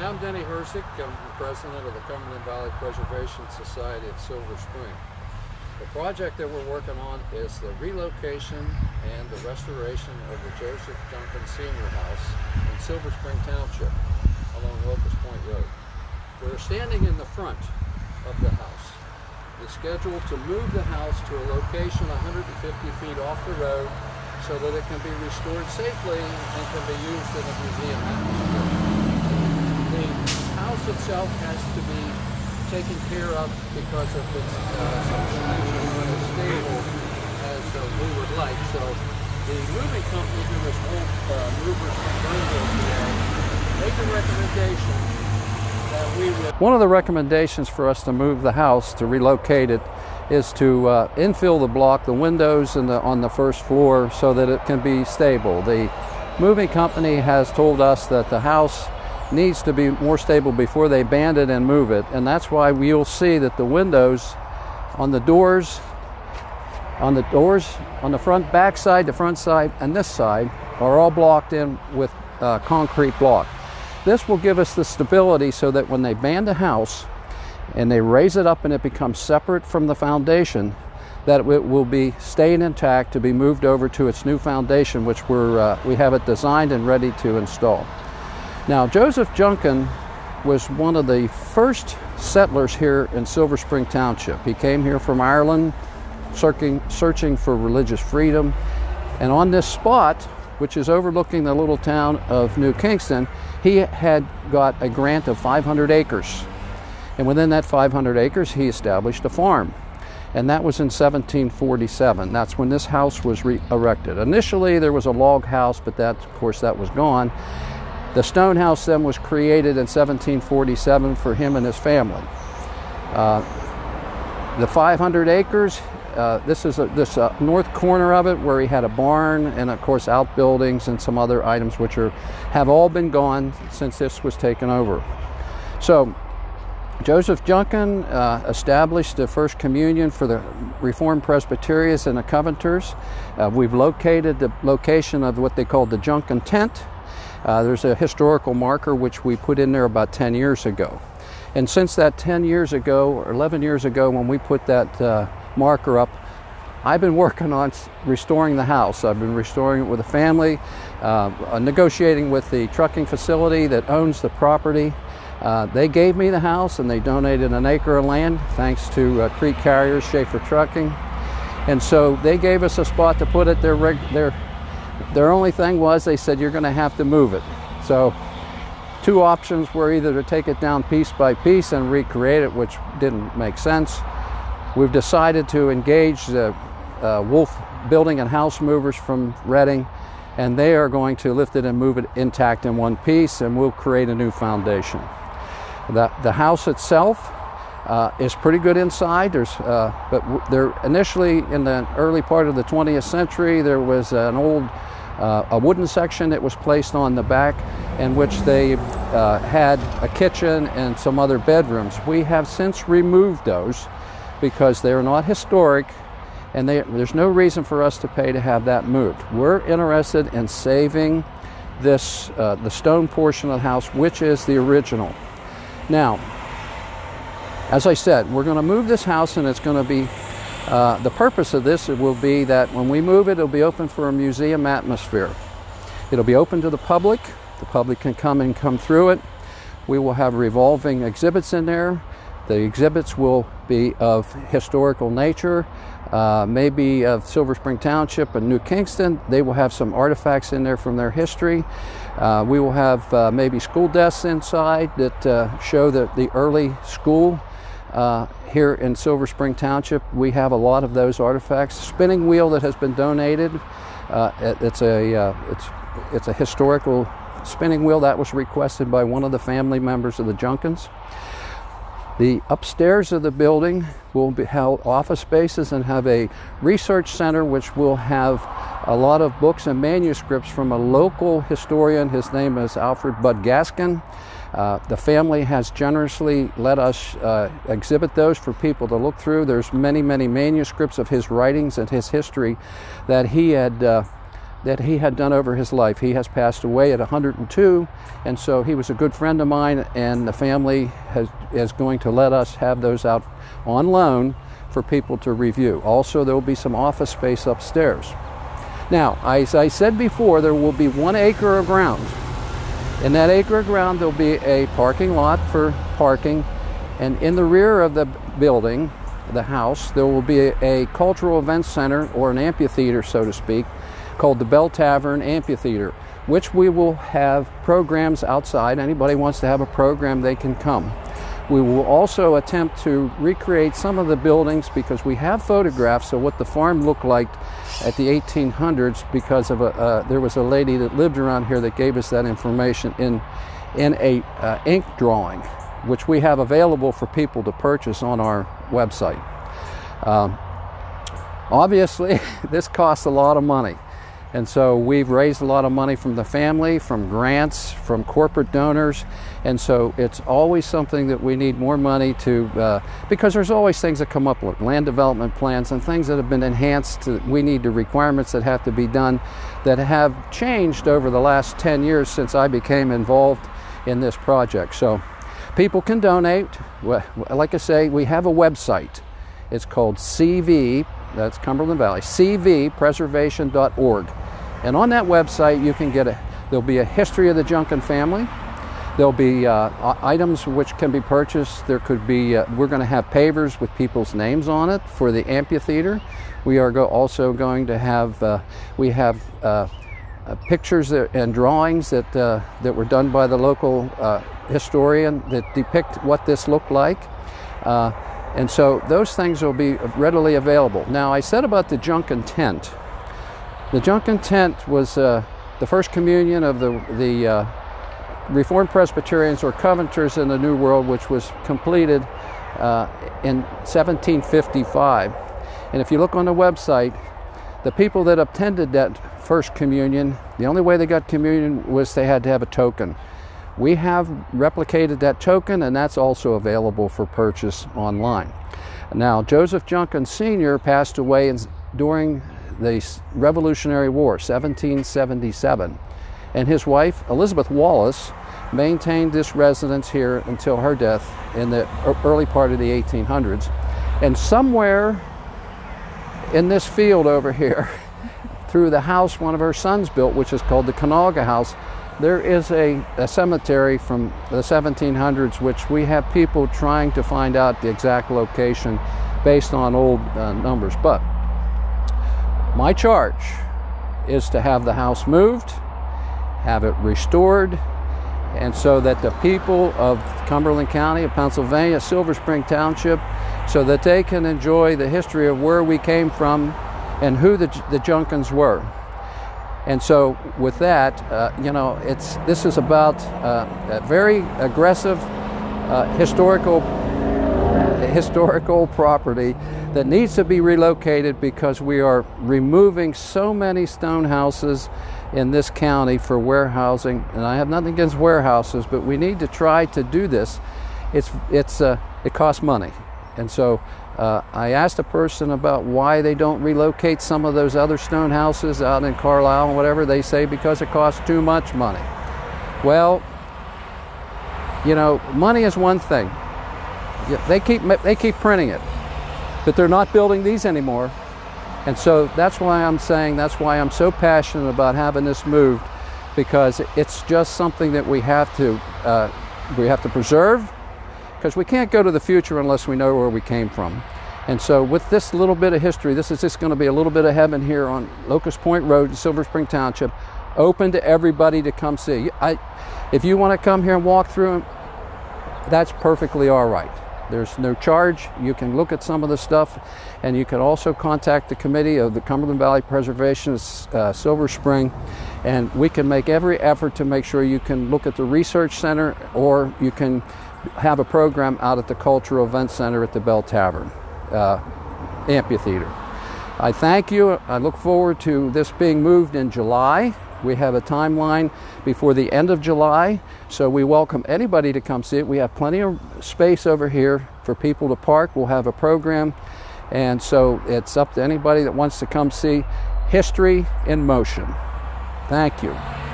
Hi, I'm Denny Hrzic. I'm the president of the Cumberland Valley Preservation Society of Silver Spring. The project that we're working on is the relocation and the restoration of the Joseph Junkin Senior House in Silver Spring Township along Locust Point Road. We're standing in the front of the house. It's scheduled to move the house to a location 150 feet off the road so that it can be restored safely and can be used in a museum atmosphere. The house itself has to be taken care of because of its something not as stable as we would like. So the moving company who is movers from Greenville today made the recommendation that we would. One of the recommendations for us to move the house, to relocate it, is to infill the block, the windows on the first floor, so that it can be stable. The moving company has told us that the house needs to be more stable before they band it and move it, and that's why you'll see that the windows on the doors, on the front, back side, the front side, and this side are all blocked in with concrete block. This will give us the stability so that when they band the house and they raise it up and it becomes separate from the foundation, that it will be staying intact to be moved over to its new foundation, which we have it designed and ready to install. Now, Joseph Junkin was one of the first settlers here in Silver Spring Township. He came here from Ireland searching for religious freedom, and on this spot, which is overlooking the little town of New Kingston, he had got a grant of 500 acres. And within that 500 acres, he established a farm. And that was in 1747. That's when this house was erected. Initially, there was a log house, but that, of course, that was gone. The stone house then was created in 1747 for him and his family. The 500 acres, this is this north corner of it where he had a barn and, of course, outbuildings and some other items which have all been gone since this was taken over. So Joseph Junkin established the first communion for the Reformed Presbyterians and the Covenanters. We've located the location of what they called the Junkin tent. There's a historical marker which we put in there about 10 years ago. And since that 10 years ago, or 11 years ago, when we put that marker up, I've been working on restoring the house. I've been restoring it with a family, negotiating with the trucking facility that owns the property. They gave me the house and they donated an acre of land, thanks to Creek Carriers, Schaefer Trucking. And so they gave us a spot to put it. Their only thing was, they said, you're going to have to move it. So two options were either to take it down piece by piece and recreate it, which didn't make sense. We've decided to engage the Wolf Building and House Movers from Reading, and they are going to lift it and move it intact in one piece, and we'll create a new foundation. The house itself is pretty good inside. But there initially, in the early part of the 20th century, there was an old a wooden section that was placed on the back, in which they had a kitchen and some other bedrooms. We have since removed those because they are not historic, and there's no reason for us to pay to have that moved. We're interested in saving this the stone portion of the house, which is the original. Now, as I said, we're going to move this house, and it's going to be, the purpose of this will be that when we move it, it'll be open for a museum atmosphere. It'll be open to the public. The public can come through it. We will have revolving exhibits in there. The exhibits will be of historical nature, maybe of Silver Spring Township and New Kingston. They will have some artifacts in there from their history. We will have maybe school desks inside that show the early school here in Silver Spring Township. We have a lot of those artifacts. Spinning wheel that has been donated. It's a historical spinning wheel that was requested by one of the family members of the Junkins. The upstairs of the building will be held office spaces and have a research center which will have a lot of books and manuscripts from a local historian. His name is Alfred Bud Gaskin. The family has generously let us exhibit those for people to look through. There's many, many manuscripts of his writings and his history that he had that he had done over his life. He has passed away at 102, and so he was a good friend of mine, and the family is going to let us have those out on loan for people to review. Also, there will be some office space upstairs. Now, as I said before, there will be 1 acre of ground. In that acre of ground, there'll be a parking lot for parking, and in the rear of the building, the house, there will be a cultural events center, or an amphitheater, so to speak, called the Bell Tavern Amphitheater, which we will have programs outside. Anybody wants to have a program, they can come. We will also attempt to recreate some of the buildings, because we have photographs of what the farm looked like at the 1800s, because of there was a lady that lived around here that gave us that information in a ink drawing, which we have available for people to purchase on our website. Obviously, this costs a lot of money. And so we've raised a lot of money from the family, from grants, from corporate donors. And so it's always something that we need more money to, because there's always things that come up with land development plans and things that have been enhanced. We need the requirements that have to be done that have changed over the last 10 years since I became involved in this project. So people can donate. Like I say, we have a website. It's called CV, that's Cumberland Valley, cvpreservation.org. And on that website, you can get there'll be a history of the Junkin family. There'll be items which can be purchased. There could be, we're going to have pavers with people's names on it for the amphitheater. We are also going to have, we have pictures and drawings that were done by the local historian that depict what this looked like. And so those things will be readily available. Now, I said about the Junkin tent. The Junkin tent was the first communion of the Reformed Presbyterians or Covenanters in the New World, which was completed in 1755. And if you look on the website, the people that attended that first communion, the only way they got communion was they had to have a token. We have replicated that token, and that's also available for purchase online. Now, Joseph Junkin Sr. passed away during the Revolutionary War, 1777, and his wife, Elizabeth Wallace, maintained this residence here until her death in the early part of the 1800s. And somewhere in this field over here, through the house one of her sons built, which is called the Canaga House, there is a cemetery from the 1700s, which we have people trying to find out the exact location based on old numbers. But my charge is to have the house moved, have it restored, and so that the people of Cumberland County of Pennsylvania, Silver Spring Township, so that they can enjoy the history of where we came from and who the Junkins were. And so with that, this is about a very aggressive historical property that needs to be relocated, because we are removing so many stone houses in this county for warehousing. And I have nothing against warehouses, but we need to try to do this. It costs money. And so I asked a person about why they don't relocate some of those other stone houses out in Carlisle and whatever. They say because it costs too much money. Well, money is one thing. They keep printing it, but they're not building these anymore. And so that's why I'm so passionate about having this moved, because it's just something that we have to preserve, because we can't go to the future unless we know where we came from. And so with this little bit of history, this is just going to be a little bit of heaven here on Locust Point Road in Silver Spring Township, open to everybody to come see. If you want to come here and walk through, that's perfectly all right. There's no charge. You can look at some of the stuff, and you can also contact the committee of the Cumberland Valley Preservation Silver Spring, and we can make every effort to make sure you can look at the Research Center, or you can have a program out at the Cultural Events Center at the Bell Tavern Amphitheater. I thank you. I look forward to this being moved in July. We have a timeline before the end of July, so we welcome anybody to come see it. We have plenty of space over here for people to park. We'll have a program, and so it's up to anybody that wants to come see history in motion. Thank you.